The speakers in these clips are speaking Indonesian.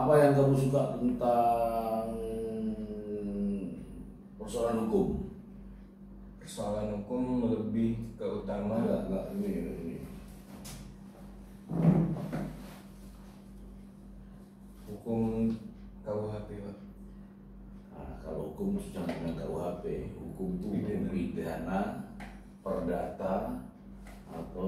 Apa yang kamu suka tentang persoalan hukum? Persoalan hukum lebih ke utama. Enggak, ini. Hukum KUHP, Pak. Nah, kalau hukum sudah dengan KUHP, hukum itu hukum pidana, perdata, atau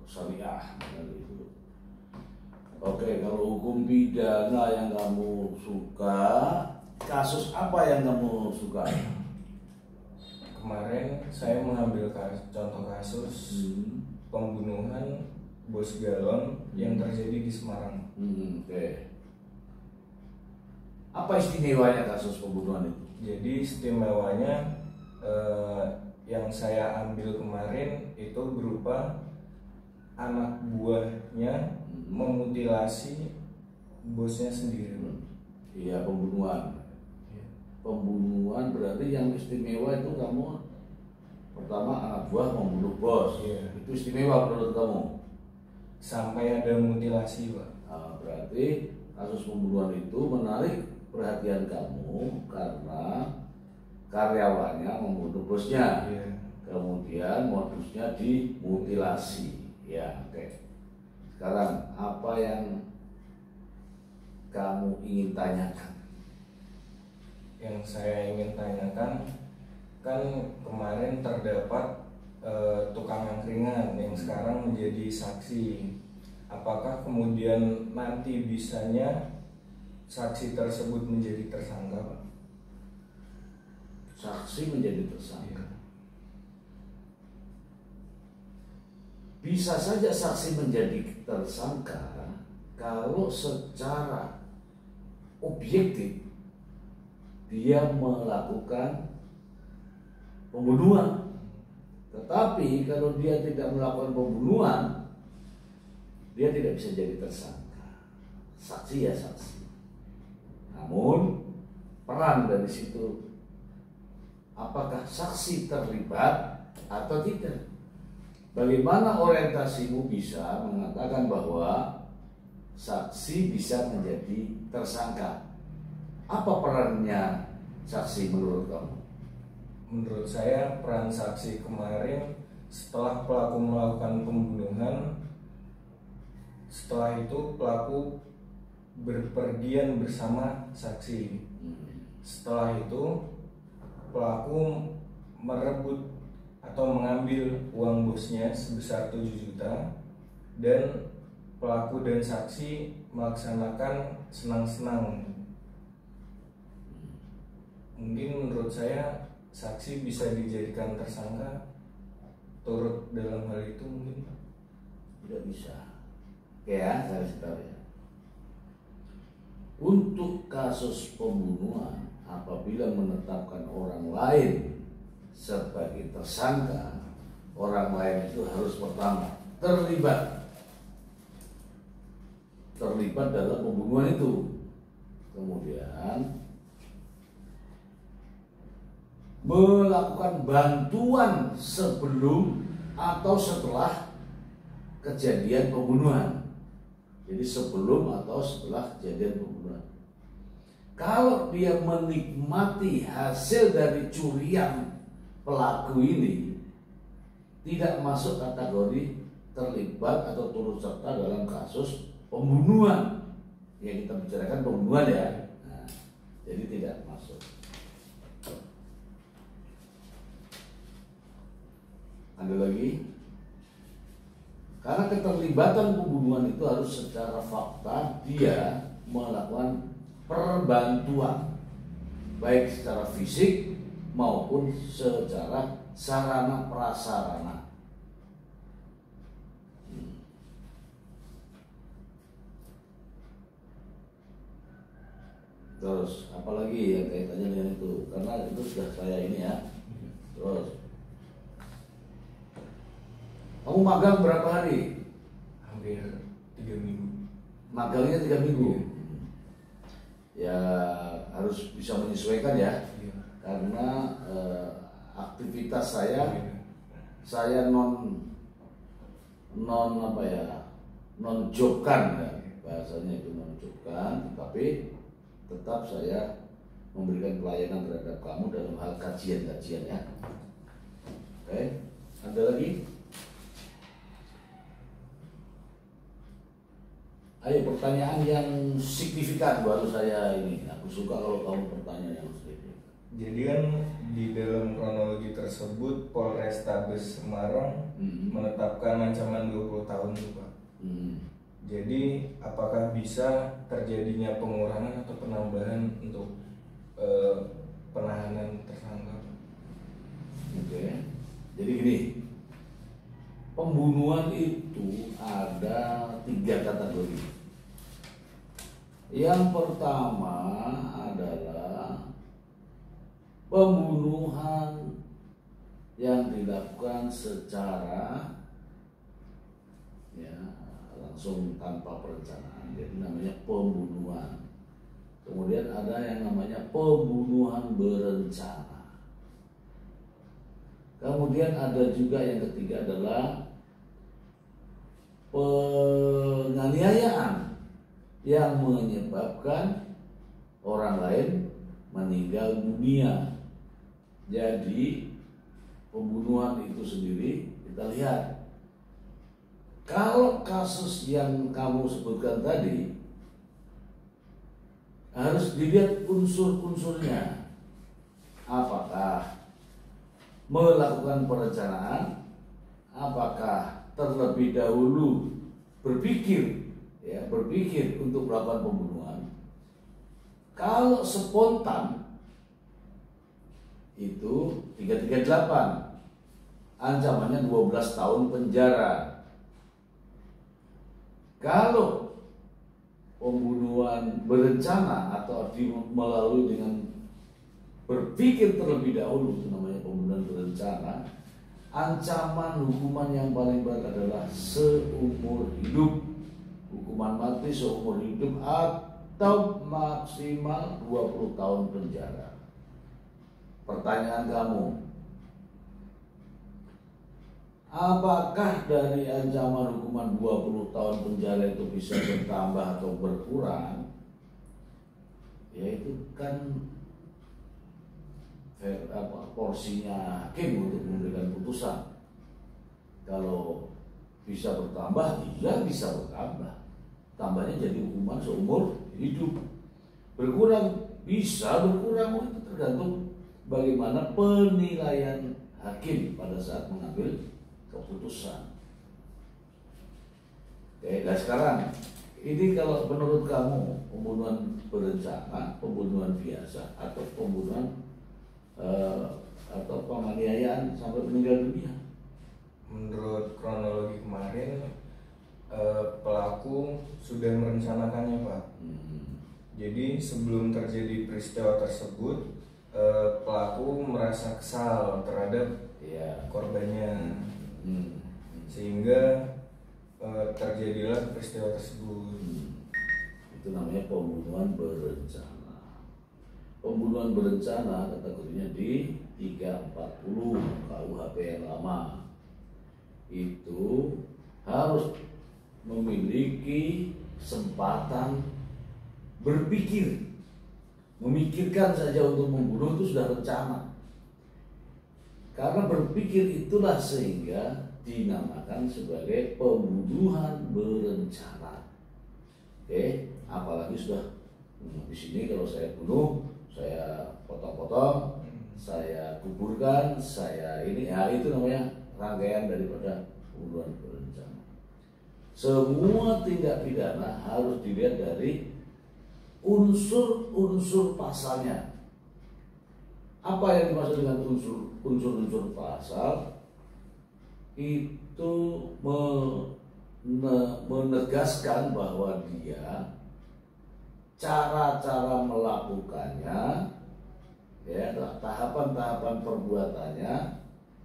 syariah gitu. Oke, kalau hukum pidana yang kamu suka, kasus apa yang kamu suka? Kemarin saya mengambil contoh kasus pembunuhan bos galon yang terjadi di Semarang. Oke. Apa istimewanya kasus pembunuhan itu? Jadi istimewanya yang saya ambil kemarin itu berupa anak buahnya memutilasi bosnya sendiri. Iya, pembunuhan. Pembunuhan berarti yang istimewa itu kamu pertama anak buah membunuh bos. Itu istimewa menurut kamu? Sampai ada mutilasi, Pak. Nah, berarti kasus pembunuhan itu menarik perhatian kamu karena karyawannya membunuh bosnya. Kemudian modusnya dimutilasi. Ya, oke. Sekarang apa yang kamu ingin tanyakan? Yang saya ingin tanyakan, kan kemarin terdapat tukang angkringan yang sekarang menjadi saksi. Apakah kemudian nanti bisanya saksi tersebut menjadi tersangka, Pak? Saksi menjadi tersangka. Bisa saja saksi menjadi tersangka kalau secara objektif dia melakukan pembunuhan. Tetapi kalau dia tidak melakukan pembunuhan, dia tidak bisa jadi tersangka. Saksi ya saksi. Namun peran dari situ, apakah saksi terlibat atau tidak? Bagaimana orientasimu bisa mengatakan bahwa saksi bisa menjadi tersangka? Apa perannya saksi menurut kamu? Menurut saya peran saksi kemarin setelah pelaku melakukan pembunuhan, setelah itu pelaku berpergian bersama saksi. Setelah itu pelaku merebut atau mengambil uang bosnya sebesar 7 juta dan pelaku dan saksi melaksanakan senang-senang. Mungkin menurut saya saksi bisa dijadikan tersangka turut dalam hal itu mungkin. Tidak bisa. Oke ya, saya kasih tahu ya. Untuk kasus pembunuhan, apabila menetapkan orang lain sebagai tersangka, orang lain itu harus pertama terlibat dalam pembunuhan itu, kemudian melakukan bantuan sebelum atau setelah kejadian pembunuhan. Jadi sebelum atau setelah kejadian pembunuhan. Kalau dia menikmati hasil dari curian pelaku ini, tidak masuk kategori terlibat atau turut serta dalam kasus pembunuhan. Yang kita bicarakan pembunuhan ya. Nah, jadi tidak masuk. Ada lagi? Karena keterlibatan pembunuhan itu harus secara fakta dia melakukan perbantuan, baik secara fisik maupun secara sarana prasarana. Terus apalagi yang kaitannya dengan itu? Karena itu sudah saya ini ya. Terus kamu magang berapa hari? Hampir 3 minggu. Magangnya 3 minggu. Ya harus bisa menyesuaikan ya. Karena aktivitas saya non jobkan ya. bahasanya itu menunjukkan, tetapi tetap saya memberikan pelayanan terhadap kamu dalam hal kajian-kajian ya. Oke, ada lagi? Ayo pertanyaan yang signifikan baru saya ini. Aku suka kalau kamu pertanyaan yang signifikan. Jadi kan di dalam kronologi tersebut Polrestabes Semarang menetapkan ancaman 20 tahun tuh Pak. Jadi apakah bisa terjadinya pengurangan atau penambahan untuk penahanan tersangka? Oke. Jadi gini, pembunuhan itu ada 3 kategori. Yang pertama adalah pembunuhan yang dilakukan secara ya langsung tanpa perencanaan, jadi namanya pembunuhan. Kemudian ada yang namanya pembunuhan berencana. Kemudian ada juga yang ketiga adalah penganiayaan yang menyebabkan orang lain meninggal dunia. Jadi pembunuhan itu sendiri kita lihat. Kalau kasus yang kamu sebutkan tadi harus dilihat unsur-unsurnya. Apakah melakukan perencanaan, apakah terlebih dahulu berpikir untuk melakukan pembunuhan. Kalau spontan itu 338, ancamannya 12 tahun penjara. Kalau pembunuhan berencana atau melalui dengan berpikir terlebih dahulu, itu namanya pembunuhan berencana, ancaman hukuman yang paling berat adalah seumur hidup, hukuman mati seumur hidup atau maksimal 20 tahun penjara. Pertanyaan kamu, apakah dari ancaman hukuman 20 tahun penjara itu bisa bertambah atau berkurang? Ya itu kan porsinya hakim untuk memberikan putusan. Kalau bisa bertambah, iya bisa bertambah. Tambahnya jadi hukuman seumur hidup. Berkurang, bisa berkurang, itu tergantung bagaimana penilaian hakim pada saat mengambil keputusan. Oke, nah sekarang ini kalau menurut kamu pembunuhan berencana, pembunuhan biasa, atau pembunuhan atau penganiayaan sampai meninggal dunia? Menurut kronologi kemarin pelaku sudah merencanakannya Pak. Jadi sebelum terjadi peristiwa tersebut pelaku merasa kesal terhadap korbannya, sehingga terjadilah peristiwa tersebut. Itu namanya pembunuhan berencana. Pembunuhan berencana kategorinya di 340 KUHP yang lama. Itu harus memiliki kesempatan berpikir, memikirkan saja untuk membunuh itu sudah rencana. Karena berpikir itulah sehingga dinamakan sebagai pembunuhan berencana. Oke, apalagi sudah di sini kalau saya bunuh, saya potong-potong, saya kuburkan, saya ini, ya itu namanya rangkaian daripada pembunuhan berencana. Semua tindak pidana harus dilihat dari unsur-unsur pasalnya. Apa yang dimaksud dengan unsur-unsur pasal? Itu menegaskan bahwa dia cara-cara melakukannya, ya, tahapan-tahapan perbuatannya,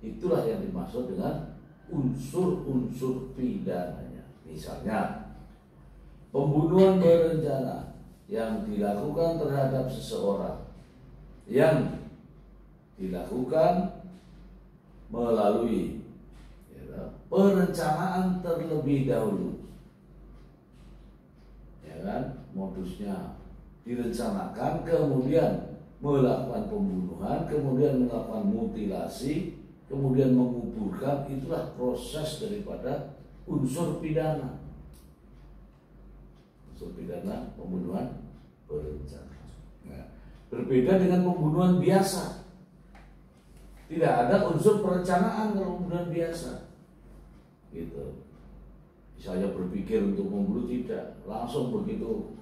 itulah yang dimaksud dengan unsur-unsur pidananya. Misalnya, pembunuhan berencana yang dilakukan terhadap seseorang yang dilakukan melalui perencanaan terlebih dahulu. modusnya direncanakan, kemudian melakukan pembunuhan, kemudian melakukan mutilasi, kemudian menguburkan, itulah proses daripada unsur pidana. Unsur pidana pembunuhan berencana. Nah, berbeda dengan pembunuhan biasa. Tidak ada unsur perencanaan kalau pembunuhan biasa. Gitu. Misalnya berpikir untuk membunuh, tidak, langsung begitu,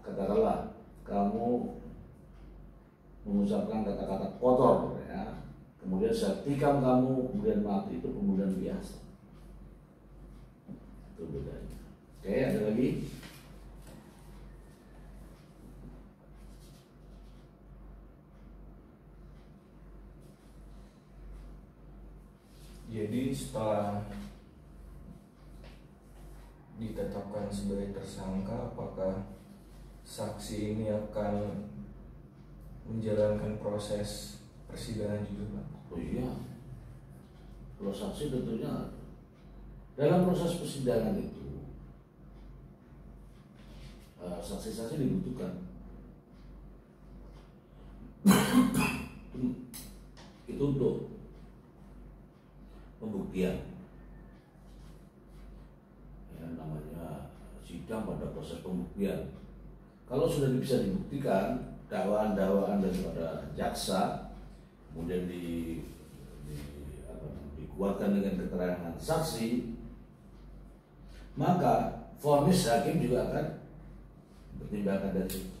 katakanlah kamu mengucapkan kata-kata kotor, ya, kemudian saya tikam kamu, kemudian mati, itu pembunuhan biasa. Itu bedanya. Oke, ada lagi? Jadi setelah ditetapkan sebagai tersangka, apakah saksi ini akan menjalankan proses persidangan juga, Pak? Oh iya, kalau saksi tentunya dalam proses persidangan itu saksi-saksi dibutuhkan. Itu untuk pembuktian. Namanya sidang pada proses pembuktian. Kalau sudah bisa dibuktikan dakwaan-dakwaan daripada jaksa, kemudian dikuatkan dengan keterangan saksi, maka vonis hakim juga akan pertimbangkan dari itu.